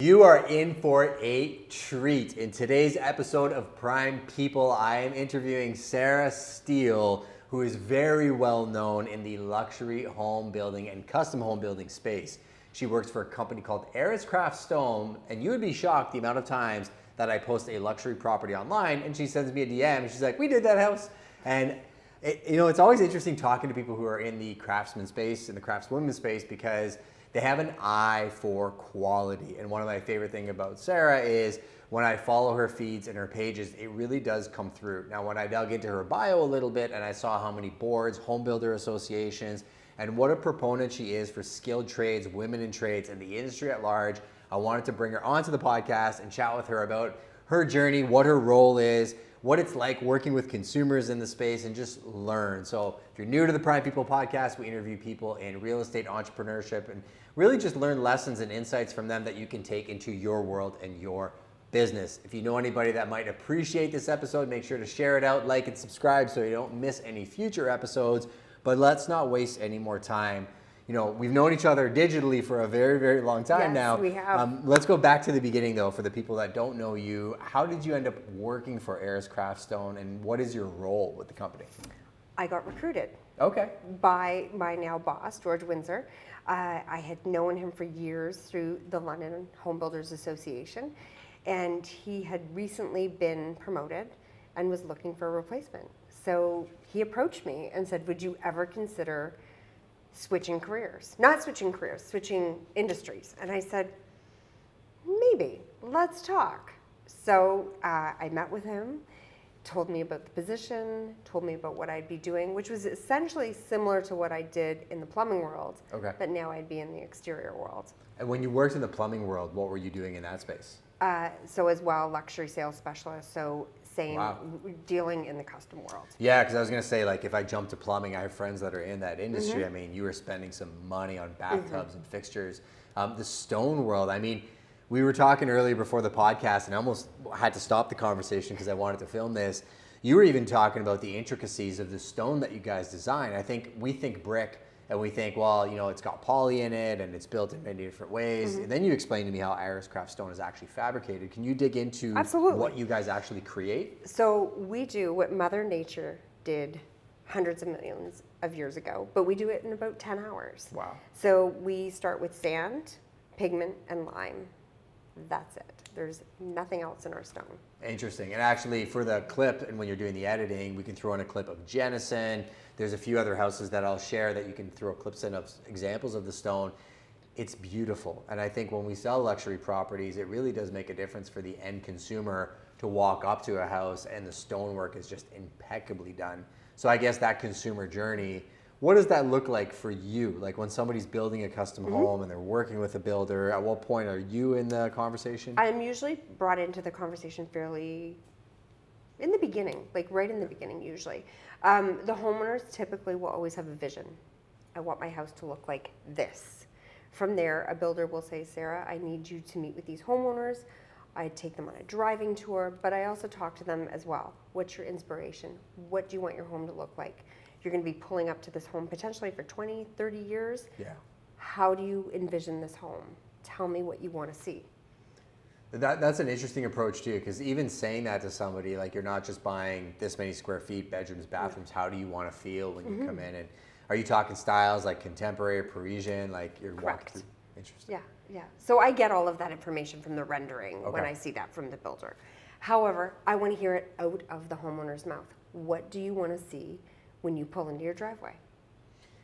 You are in for a treat. In today's episode of Prime People, I am interviewing Sarah Steele, who is very well known in the luxury home building and custom home building space. She works for a company called Arriscraft-Canada, and you would be shocked the amount of times that I post a luxury property online and she sends me a DM and she's like, we did that house. And it's always interesting talking to people who are in the craftsman space and the craftswoman space because they have an eye for quality. And one of my favorite things about Sarah is when I follow her feeds and her pages, it really does come through. Now, when I dug into her bio a little bit and I saw how many boards, home builder associations, and what a proponent she is for skilled trades, women in trades, and the industry at large, I wanted to bring her onto the podcast and chat with her about her journey, what her role is, what it's like working with consumers in the space, and just learn. So if you're new to the Prime People podcast, we interview people in real estate entrepreneurship and really just learn lessons and insights from them that you can take into your world and your business. If you know anybody that might appreciate this episode, make sure to share it out, like and subscribe so you don't miss any future episodes. But let's not waste any more time. We've known each other digitally for a very, very long time now. Yes, we have. Let's go back to the beginning, though, for the people that don't know you. How did you end up working for Arriscraft-Canada, and what is your role with the company? I got recruited. Okay. By my now boss, George Windsor. I had known him for years through the London Home Builders Association, and he had recently been promoted and was looking for a replacement. So he approached me and said, would you ever consider switching careers? Not switching careers, switching industries. And I said, maybe, let's talk. So I met with him, told me about the position, told me about what I'd be doing, which was essentially similar to what I did in the plumbing world, okay, but now I'd be in the exterior world. And when you worked in the plumbing world, what were you doing in that space? So as well, luxury sales specialist, so same, wow, dealing in the custom world. Yeah, because I was going to say, if I jump to plumbing, I have friends that are in that industry. I mean, you were spending some money on bathtubs and fixtures. The stone world, we were talking earlier before the podcast, and I almost had to stop the conversation because I wanted to film this. You were even talking about the intricacies of the stone that you guys design. I think we think brick, and we think, well, it's got poly in it, and it's built in many different ways. And then you explained to me how Arriscraft stone is actually fabricated. Can you dig into what you guys actually create? So we do what Mother Nature did hundreds of millions of years ago, but we do it in about 10 hours. Wow. So we start with sand, pigment, and lime. That's it. There's nothing else in our stone. Interesting. And actually, for the clip, and when you're doing the editing, we can throw in a clip of Jennison. There's a few other houses that I'll share that you can throw clips in of examples of the stone. It's beautiful. And I think when we sell luxury properties, it really does make a difference for the end consumer to walk up to a house and the stonework is just impeccably done. So I guess that consumer journey, what does that look like for you? Like when somebody's building a custom home and they're working with a builder, at what point are you in the conversation? I'm usually brought into the conversation fairly in the beginning, right in the beginning usually. The homeowners typically will always have a vision. I want my house to look like this. From there, a builder will say, Sarah, I need you to meet with these homeowners. I take them on a driving tour, but I also talk to them as well. What's your inspiration? What do you want your home to look like? You're going to be pulling up to this home potentially for 20, 30 years. Yeah. How do you envision this home? Tell me what you want to see. That's an interesting approach too, because even saying that to somebody, you're not just buying this many square feet, bedrooms, bathrooms, how do you want to feel when you come in? And are you talking styles like contemporary, Parisian, you're Correct. walking through? Interesting. Yeah. So I get all of that information from the rendering when I see that from the builder. However, I want to hear it out of the homeowner's mouth. What do you want to see when you pull into your driveway?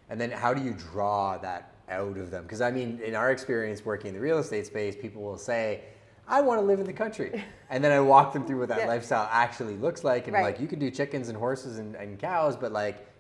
And then how do you draw that out of them? Because in our experience working in the real estate space, people will say, I want to live in the country. And then I walk them through what that lifestyle actually looks like. And you can do chickens and horses and cows, but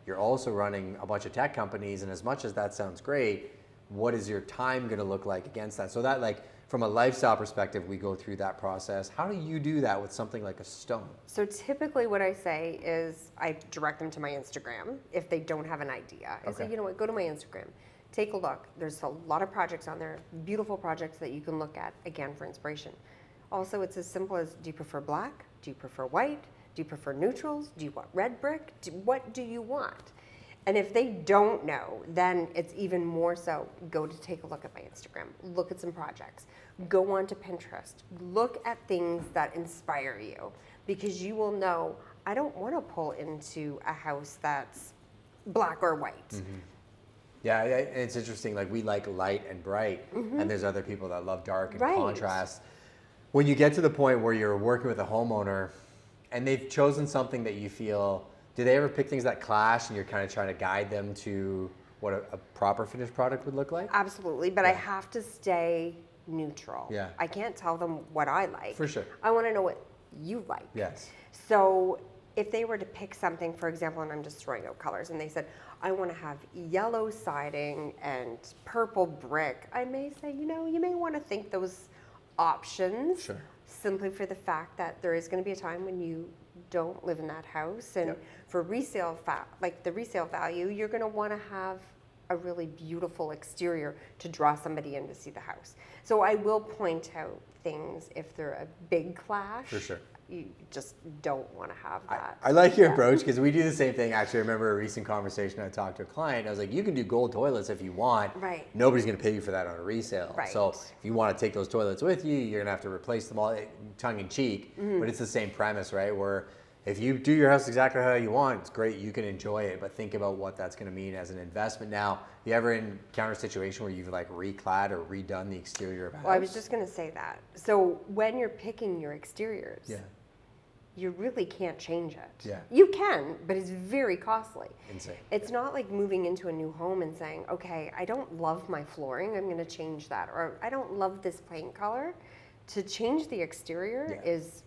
you're also running a bunch of tech companies. And as much as that sounds great, what is your time going to look like against that? So that from a lifestyle perspective, we go through that process. How do you do that with something like a stone? So typically what I say is I direct them to my Instagram if they don't have an idea. I say, you know what, go to my Instagram. Take a look. There's a lot of projects on there, beautiful projects that you can look at, again, for inspiration. Also, it's as simple as, do you prefer black? Do you prefer white? Do you prefer neutrals? Do you want red brick? What do you want? And if they don't know, then it's even more so, go to take a look at my Instagram, look at some projects, go onto Pinterest, look at things that inspire you, because you will know, I don't want to pull into a house that's black or white. Mm-hmm. Yeah, it's interesting. Like, we like light and bright, and there's other people that love dark and contrast. When you get to the point where you're working with a homeowner and they've chosen something that you feel, do they ever pick things that clash and you're kind of trying to guide them to what a proper finished product would look like? Absolutely, but I have to stay neutral. Yeah. I can't tell them what I like. For sure. I want to know what you like. Yes. So if they were to pick something, for example, and I'm just throwing out colors, and they said, I want to have yellow siding and purple brick, I may say, you may want to think those options. Sure. Simply for the fact that there is going to be a time when you don't live in that house, and for resale, the resale value, you're going to want to have a really beautiful exterior to draw somebody in to see the house. So I will point out things if they're a big clash. For sure. You just don't want to have that. I like your approach, because we do the same thing. Actually, I remember a recent conversation. I talked to a client. I was like, you can do gold toilets if you want. Right. Nobody's going to pay you for that on a resale. Right. So if you want to take those toilets with you, you're going to have to replace them all, tongue in cheek. But it's the same premise, right? Where if you do your house exactly how you want, it's great. You can enjoy it. But think about what that's going to mean as an investment. Now, you ever encounter a situation where you've like reclad or redone the exterior of a house? Well, I was just going to say that. So when you're picking your exteriors, you really can't change it. Yeah. You can, but it's very costly. Insane. It's not like moving into a new home and saying, okay, I don't love my flooring, I'm going to change that. Or I don't love this paint color. To change the exterior is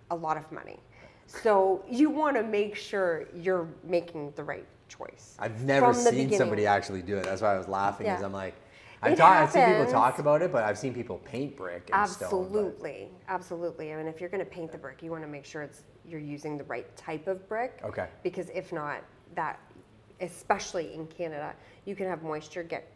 a lot of money. So you want to make sure you're making the right choice. I've never seen somebody actually do it. That's why I was laughing, because I'm like, I've seen people talk about it, but I've seen people paint brick and stone. Absolutely. I mean, if you're going to paint the brick, you want to make sure you're using the right type of brick. Okay. Because if not, that, especially in Canada, you can have moisture get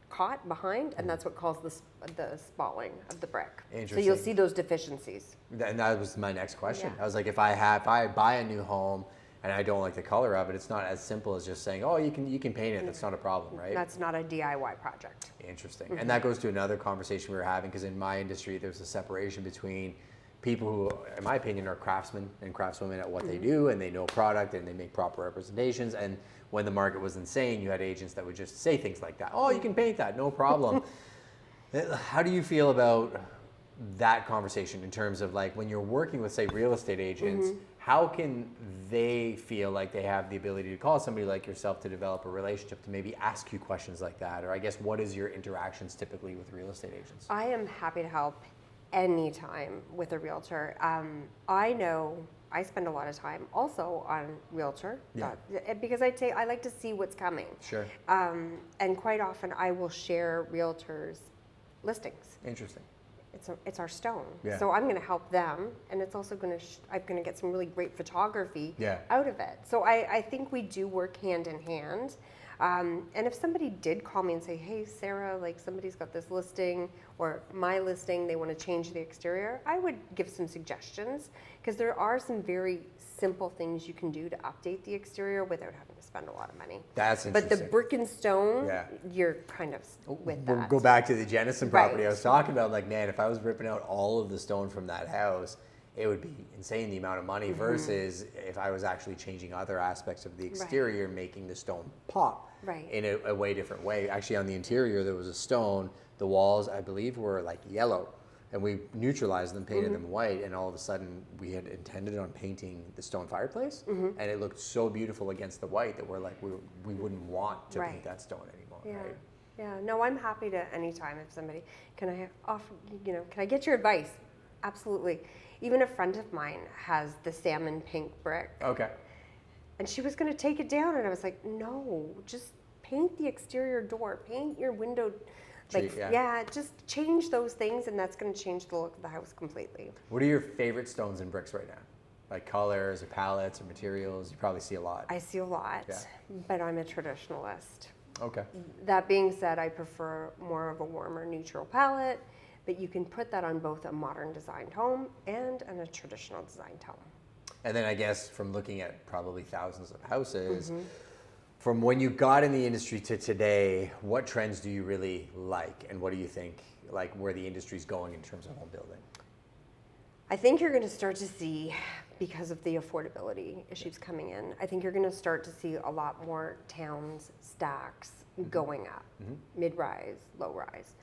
caught behind, and that's what causes the spalling of the brick. Interesting. So you'll see those deficiencies. And that was my next question. I was like, if I buy a new home and I don't like the color of it, it's not as simple as just saying, oh, you can paint it. That's not a problem, right? That's not a DIY project. Interesting. And that goes to another conversation we were having, because in my industry, there's a separation between people who, in my opinion, are craftsmen and craftswomen at what they do, and they know product and they make proper representations. And when the market was insane, you had agents that would just say things like that. Oh, you can paint that, no problem. How do you feel about that conversation in terms of, like, when you're working with, say, real estate agents, how can they feel like they have the ability to call somebody like yourself to develop a relationship, to maybe ask you questions like that? Or I guess, what is your interactions typically with real estate agents? I am happy to help anytime with a realtor. I know I spend a lot of time also on realtor because I like to see what's coming. Sure. And quite often I will share realtors' listings. Interesting. It's our stone. Yeah. So I'm going to help them, and it's also going to I'm going to get some really great photography out of it. So I think we do work hand in hand. And if somebody did call me and say, hey, Sarah, like, somebody's got this listing or my listing, they want to change the exterior, I would give some suggestions, because there are some very simple things you can do to update the exterior without having to spend a lot of money. That's interesting. But the brick and stone, you're kind of with that. We'll go back to the Jennison property I was talking about. Like, man, if I was ripping out all of the stone from that house, it would be insane, the amount of money, versus if I was actually changing other aspects of the exterior, making the stone pop in a way different way. Actually, on the interior, there was a stone. The walls, I believe, were like yellow, and we neutralized them, painted them white, and all of a sudden we had intended on painting the stone fireplace, and it looked so beautiful against the white that we're like, we wouldn't want to paint that stone anymore. Right? Yeah, no, I'm happy to anytime if somebody, can I get your advice? Absolutely. Even a friend of mine has the salmon pink brick. Okay. And she was going to take it down, and I was like, no, just paint the exterior door, paint your window. Like, just change those things, and that's going to change the look of the house completely. What are your favorite stones and bricks right now? Like colors or palettes or materials? You probably see a lot. I see a lot, but I'm a traditionalist. Okay. That being said, I prefer more of a warmer neutral palette, but you can put that on both a modern designed home and a traditional designed home. And then I guess from looking at probably thousands of houses, From when you got in the industry to today, what trends do you really like, and what do you think, like, where the industry's going in terms of home building? I think you're going to start to see, because of the affordability issues coming in, I think you're going to start to see a lot more towns, stacks going up, mid-rise, low-rise.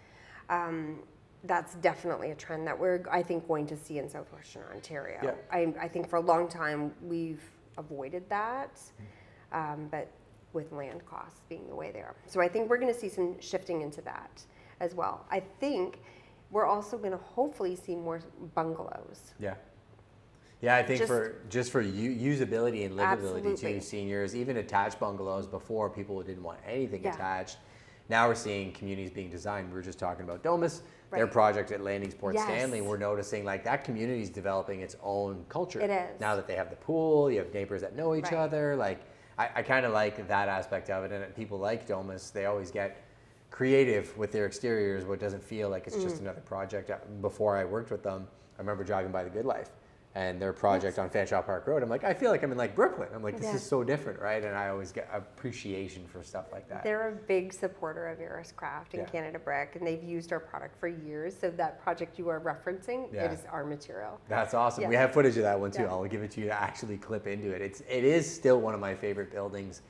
That's definitely a trend that we're, I think, going to see in Southwestern Ontario. Yeah. I think for a long time we've avoided that, but with land costs being the way they are. So I think we're going to see some shifting into that as well. I think we're also going to hopefully see more bungalows. Yeah. Yeah, I think for usability and livability too, seniors, even attached bungalows. Before, people didn't want anything attached. Now we're seeing communities being designed. We were just talking about Domus, their project at Landingsport Stanley. We're noticing like that community is developing its own culture. It is. Now that they have the pool, you have neighbors that know each other. Like I kind of like that aspect of it. And people like Domus, they always get creative with their exteriors, where it doesn't feel like it's just another project. Before I worked with them, I remember driving by the Good Life and their project on Fanshawe Park Road. I'm like, I feel like I'm in like Brooklyn. I'm like, this is so different, right? And I always get appreciation for stuff like that. They're a big supporter of Arriscraft and Canada Brick, and they've used our product for years. So that project you are referencing, it is our material. That's awesome. Yeah. We have footage of that one too. I'll give it to you to actually clip into it. It is still one of my favorite buildings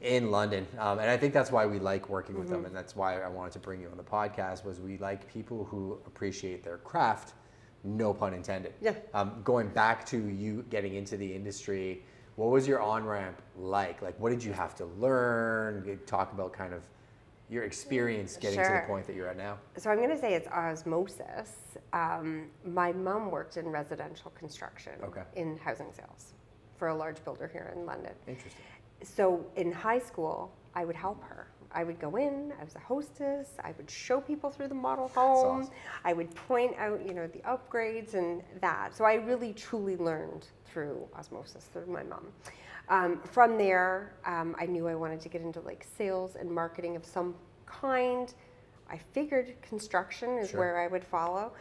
in London, and I think that's why we like working with them, and that's why I wanted to bring you on the podcast. Was we like people who appreciate their craft, no pun intended. Yeah. Going back to you getting into the industry, what was your on-ramp like? Like, what did you have to learn? Talk about kind of your experience getting to the point that you're at now. So I'm going to say it's osmosis. My mom worked in residential construction in housing sales for a large builder here in London. Interesting. So in high school, I would help her. I would go in, I was a hostess, I would show people through the model home, awesome. I would point out, the upgrades and that. So I really truly learned through osmosis, through my mom. From there, I knew I wanted to get into like sales and marketing of some kind. I figured construction is where I would follow.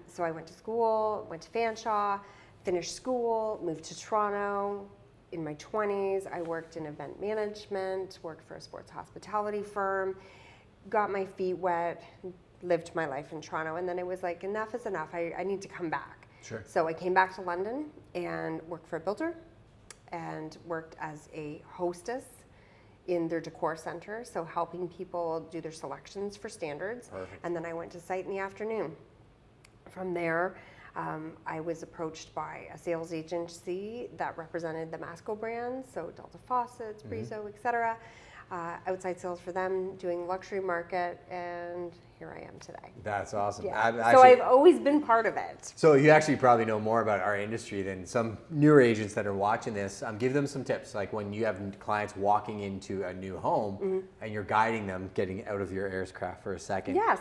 So I went to school, went to Fanshawe, finished school, moved to Toronto. In my 20s, I worked in event management, worked for a sports hospitality firm, got my feet wet, lived my life in Toronto, and then it was like, enough is enough. I need to come back. Sure. So I came back to London and worked for a builder and worked as a hostess in their decor center, so helping people do their selections for standards. Perfect. And then I went to site in the afternoon. From there, I was approached by a sales agency that represented the Masco brands, so Delta Faucets, Brizo, etc. Outside sales for them, doing luxury market, and here I am today. That's awesome. Yeah. So I've always been part of it. So you actually probably know more about our industry than some newer agents that are watching this. Give them some tips, like when you have clients walking into a new home and you're guiding them, getting out of your Arriscraft for a second. Yes.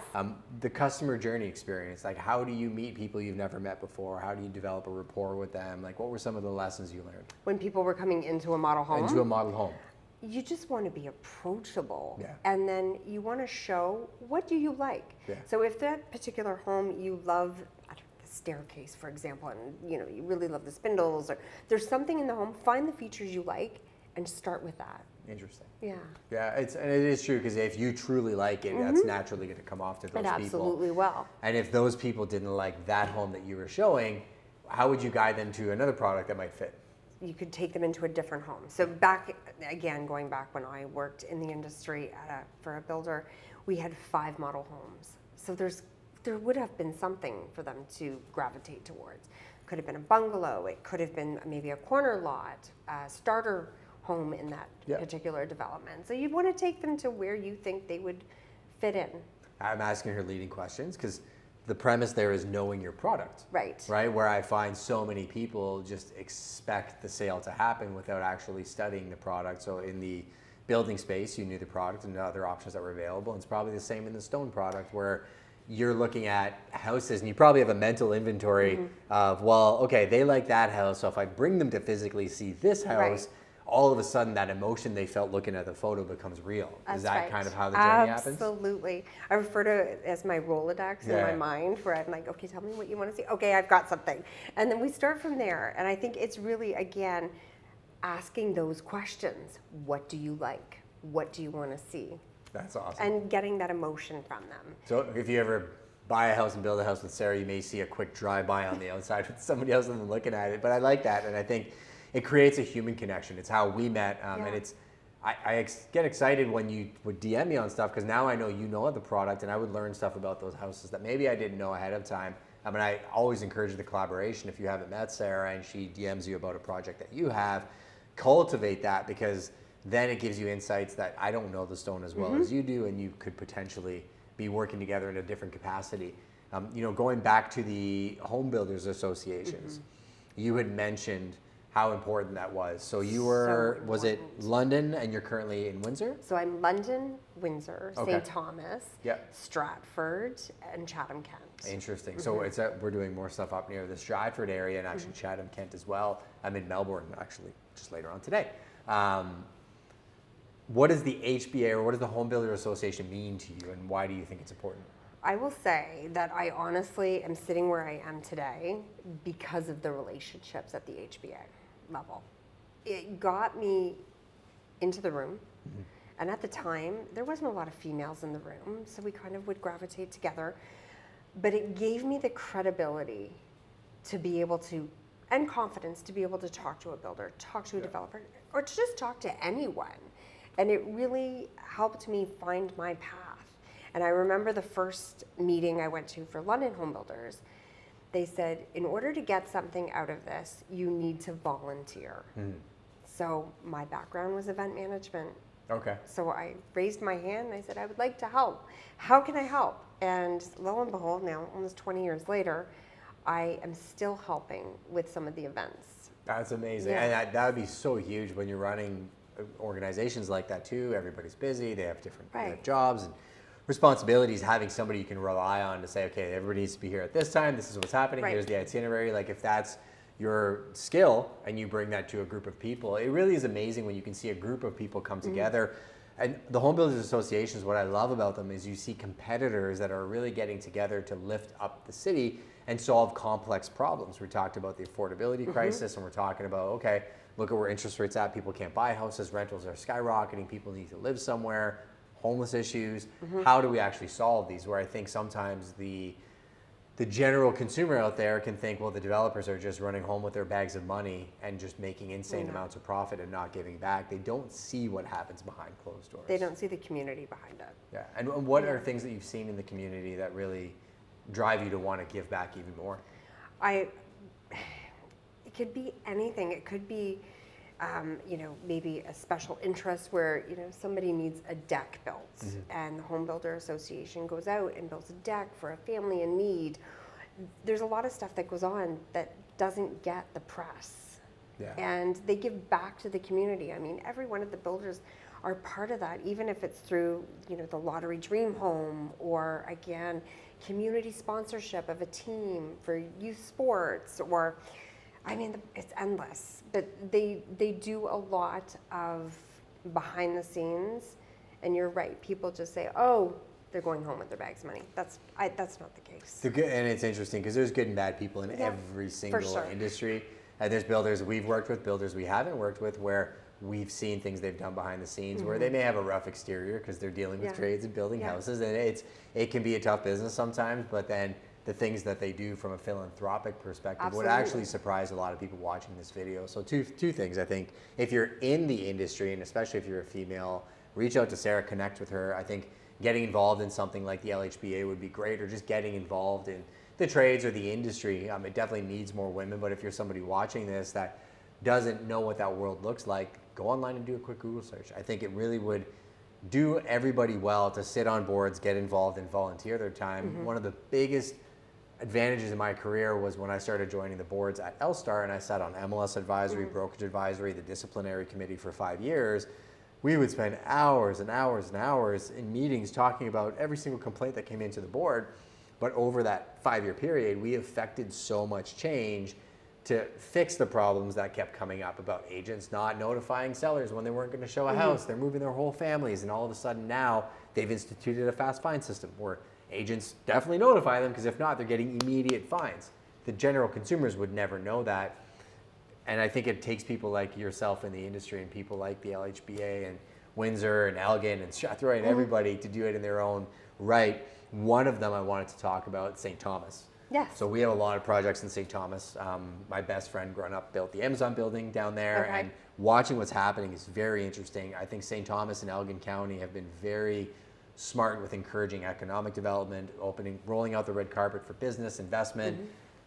The customer journey experience, like how do you meet people you've never met before? How do you develop a rapport with them? Like what were some of the lessons you learned? When people were coming into a model home? Into a model home. You just want to be approachable, Yeah. and then you want to show what do you like. Yeah. So if that particular home you love, I don't know, the staircase, for example, and you really love the spindles, or there's something in the home, find the features you like and start with that. Interesting. Yeah. Yeah, it is true, because if you truly like it, that's naturally going to come off to those It people. absolutely will. And if those people didn't like that home that you were showing, how would you guide them to another product that might fit? You could take them into a different home. So going back when I worked in the industry for a builder, we had 5 model homes. So there would have been something for them to gravitate towards. Could have been a bungalow. It could have been maybe a corner lot, a starter home in that particular development. So you'd want to take them to where you think they would fit in. I'm asking her leading questions because the premise there is knowing your product. Right. Right? Where I find so many people just expect the sale to happen without actually studying the product. So in the building space, you knew the product and the other options that were available. And it's probably the same in the stone product, where you're looking at houses and you probably have a mental inventory of, well, okay, they like that house. So if I bring them to physically see this house, all of a sudden that emotion they felt looking at the photo becomes real. That's Is that right. kind of how the journey happens? Absolutely. I refer to it as my Rolodex in my mind, where I'm like, okay, tell me what you want to see. Okay, I've got something. And then we start from there. And I think it's really, again, asking those questions. What do you like? What do you want to see? That's awesome. And getting that emotion from them. So if you ever buy a house and build a house with Sarah, you may see a quick drive-by on the outside with somebody else and looking at it. But I like that, and I think it creates a human connection. It's how we met, and it's. I get excited when you would DM me on stuff because now I know you know the product, and I would learn stuff about those houses that maybe I didn't know ahead of time. I mean, I always encourage the collaboration. If you haven't met Sarah and she DMs you about a project that you have, cultivate that, because then it gives you insights that I don't know the stone as well as you do, and you could potentially be working together in a different capacity. Going back to the home builders associations, you had mentioned how important that was. So you were, was it London, and you're currently in Windsor? So I'm London, Windsor, Okay. St. Thomas, Stratford, and Chatham-Kent. Interesting. So we're doing more stuff up near the Stratford area and actually Chatham-Kent as well. I'm in Melbourne, actually, just later on today. What does the HBA, or what does the Home Builder Association mean to you, and why do you think it's important? I will say that I honestly am sitting where I am today because of the relationships at the HBA level. It got me into the room, and at the time, there wasn't a lot of females in the room, so we kind of would gravitate together. But it gave me the credibility to be able to, and confidence to be able to talk to a builder, talk to a developer, or to just talk to anyone. And it really helped me find my path. And I remember the first meeting I went to for London home builders, they said, in order to get something out of this, you need to volunteer. So my background was event management. Okay. So I raised my hand and I said, I would like to help. How can I help? And lo and behold, now almost 20 years later, I am still helping with some of the events. That's amazing. And that would be so huge when you're running organizations like that too. Everybody's busy, they have different jobs and responsibilities. Having somebody you can rely on to say, okay, everybody needs to be here at this time, this is what's happening, here's the itinerary. Like, if that's your skill and you bring that to a group of people, it really is amazing when you can see a group of people come together. And the Home Builders Associations, what I love about them is you see competitors that are really getting together to lift up the city and solve complex problems. We talked about the affordability crisis, and we're talking about, okay, look at where interest rates at. People can't buy houses, rentals are skyrocketing, people need to live somewhere, homeless issues. How do we actually solve these? Where I think sometimes the general consumer out there can think, well, the developers are just running home with their bags of money and just making insane amounts of profit and not giving back. They don't see what happens behind closed doors. They don't see the community behind it. Yeah, and what are things that you've seen in the community that really drive you to want to give back even more? It could be anything. It could be, maybe a special interest where, somebody needs a deck built, and the Home Builder Association goes out and builds a deck for a family in need. There's a lot of stuff that goes on that doesn't get the press. Yeah. And they give back to the community. I mean, every one of the builders are part of that, even if it's through, the Lottery Dream Home, or again, community sponsorship of a team for youth sports, or it's endless, but they do a lot of behind the scenes, and you're right. People just say, "Oh, they're going home with their bags of money." That's not the case. And it's interesting because there's good and bad people in every single industry. There's builders we've worked with, builders we haven't worked with, where we've seen things they've done behind the scenes where they may have a rough exterior because they're dealing with trades and building houses, and it can be a tough business sometimes, but then the things that they do from a philanthropic perspective would actually surprise a lot of people watching this video. So two things, I think. If you're in the industry, and especially if you're a female, reach out to Sarah, connect with her. I think getting involved in something like the LHBA would be great, or just getting involved in the trades or the industry. It definitely needs more women, but if you're somebody watching this that doesn't know what that world looks like, go online and do a quick Google search. I think it really would do everybody well to sit on boards, get involved, and volunteer their time. One of the biggest advantages in my career was when I started joining the boards at L-Star, and I sat on MLS advisory, brokerage advisory, the disciplinary committee for 5 years. We would spend hours and hours and hours in meetings talking about every single complaint that came into the board. But over that 5-year period, we effected so much change to fix the problems that kept coming up about agents not notifying sellers when they weren't going to show a house. They're moving their whole families, and all of a sudden now they've instituted a fast fine system where agents definitely notify them, because if not, they're getting immediate fines. The general consumers would never know that. And I think it takes people like yourself in the industry and people like the LHBA and Windsor and Elgin and Strathroy and everybody to do it in their own right. One of them I wanted to talk about, St. Thomas. Yes. So we have a lot of projects in St. Thomas. My best friend growing up built the Amazon building down there, and watching what's happening is very interesting. I think St. Thomas and Elgin County have been very smart with encouraging economic development, rolling out the red carpet for business investment.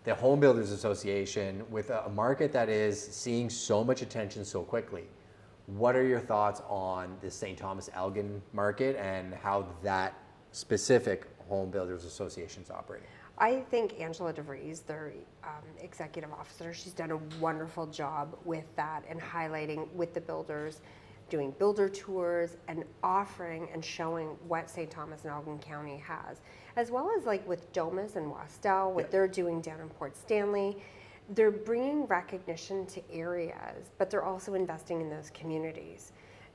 The Home Builders Association, with a market that is seeing so much attention so quickly. What are your thoughts on the St. Thomas Elgin market and how that specific Home Builders Association is operating? I think Angela DeVries, their executive officer, she's done a wonderful job with that and highlighting with the builders, doing builder tours and offering and showing what St. Thomas and Elgin County has, as well as like with Domus and Wastel, what they're doing down in Port Stanley. They're bringing recognition to areas, but they're also investing in those communities.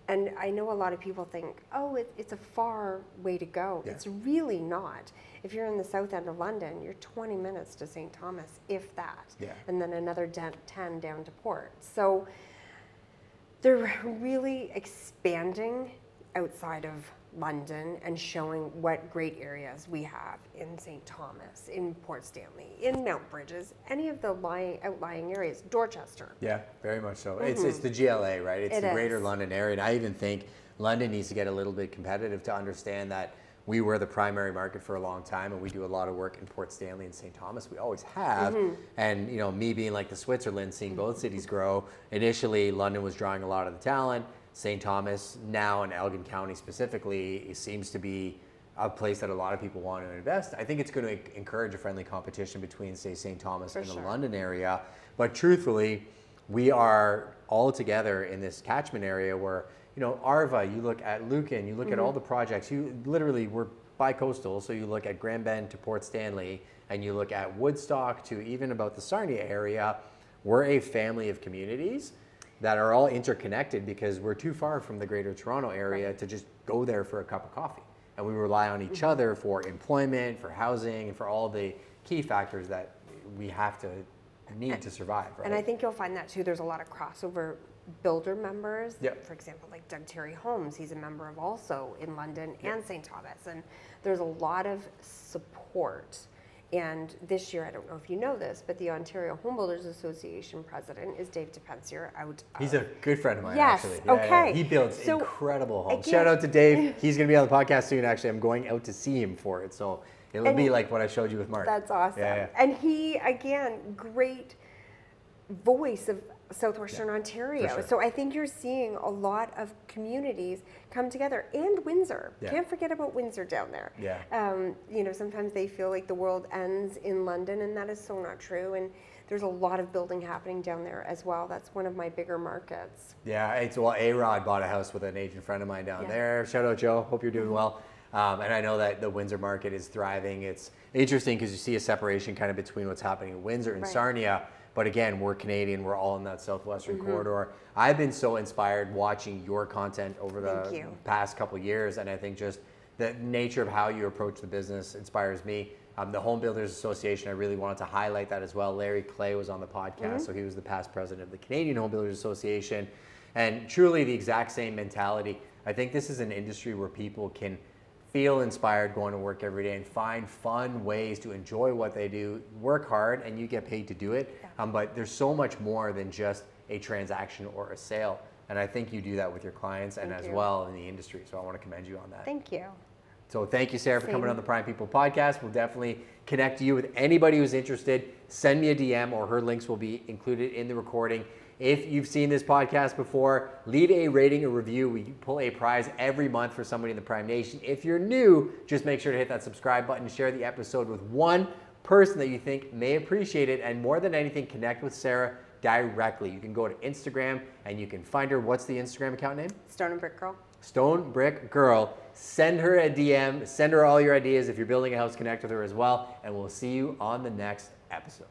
And I know a lot of people think, oh, it's a far way to go. It's really not. If you're in the south end of London, you're 20 minutes to St. Thomas, if that, and then another 10 down to Port. So they're really expanding outside of London and showing what great areas we have in St. Thomas, in Port Stanley, in Mount Bridges, any of the outlying areas, Dorchester. Yeah, very much so. It's the GLA, right? It's the greater London area. And I even think London needs to get a little bit competitive to understand that we were the primary market for a long time, and we do a lot of work in Port Stanley and St. Thomas. We always have. And you know, me being like the Switzerland, seeing both cities grow, initially London was drawing a lot of the talent. St. Thomas now, and Elgin County specifically, it seems to be a place that a lot of people want to invest. I think it's going to encourage a friendly competition between, say, St. Thomas and the London area. But truthfully, we are all together in this catchment area where, you know, Arva, you look at Lucan, you look at all the projects, you literally, we're bi-coastal, so you look at Grand Bend to Port Stanley, and you look at Woodstock to even about the Sarnia area. We're a family of communities that are all interconnected because we're too far from the greater Toronto area to just go there for a cup of coffee. And we rely on each other for employment, for housing, and for all the key factors that we have to need to survive, right? And I think you'll find that too. There's a lot of crossover builder members. For example, like Doug Terry Holmes, he's a member of also in London and St. Thomas. And there's a lot of support. And this year, I don't know if you know this, but the Ontario Home Builders Association president is Dave DePensier He's a good friend of mine, yes, actually. Okay. He builds incredible homes. Shout out to Dave. He's going to be on the podcast soon, actually. I'm going out to see him for it. So it'll be like what I showed you with Mark. That's awesome. And he, again, great voice of Southwestern Ontario. Sure. So I think you're seeing a lot of communities come together, and Windsor. Can't forget about Windsor down there. You know, sometimes they feel like the world ends in London, and that is so not true. And there's a lot of building happening down there as well. That's one of my bigger markets. Well, A-Rod bought a house with an agent friend of mine down there. Shout out, Joe. Hope you're doing well. And I know that the Windsor market is thriving. It's interesting because you see a separation kind of between what's happening in Windsor and Sarnia. But again, we're Canadian. We're all in that Southwestern corridor. I've been so inspired watching your content over the past couple of years. And I think just the nature of how you approach the business inspires me. The Home Builders Association, I really wanted to highlight that as well. Larry Clay was on the podcast. So he was the past president of the Canadian Home Builders Association. And truly the exact same mentality. I think this is an industry where people can feel inspired going to work every day and find fun ways to enjoy what they do, work hard, and you get paid to do it. But there's so much more than just a transaction or a sale. And I think you do that with your clients and as well in the industry. So I want to commend you on that. Thank you. So thank you, Sarah, for coming on the Prime People podcast. We'll definitely connect you with anybody who's interested. Send me a DM, or her links will be included in the recording. If you've seen this podcast before, leave a rating or review. We pull a prize every month for somebody in the Prime Nation. If you're new, just make sure to hit that subscribe button, share the episode with one person that you think may appreciate it, and more than anything, connect with Sarah directly. You can go to Instagram and you can find her. What's the Instagram account name? Stone and Brick Girl. Stone Brick Girl. Send her a DM. Send her all your ideas. If you're building a house, connect with her as well. And we'll see you on the next episode.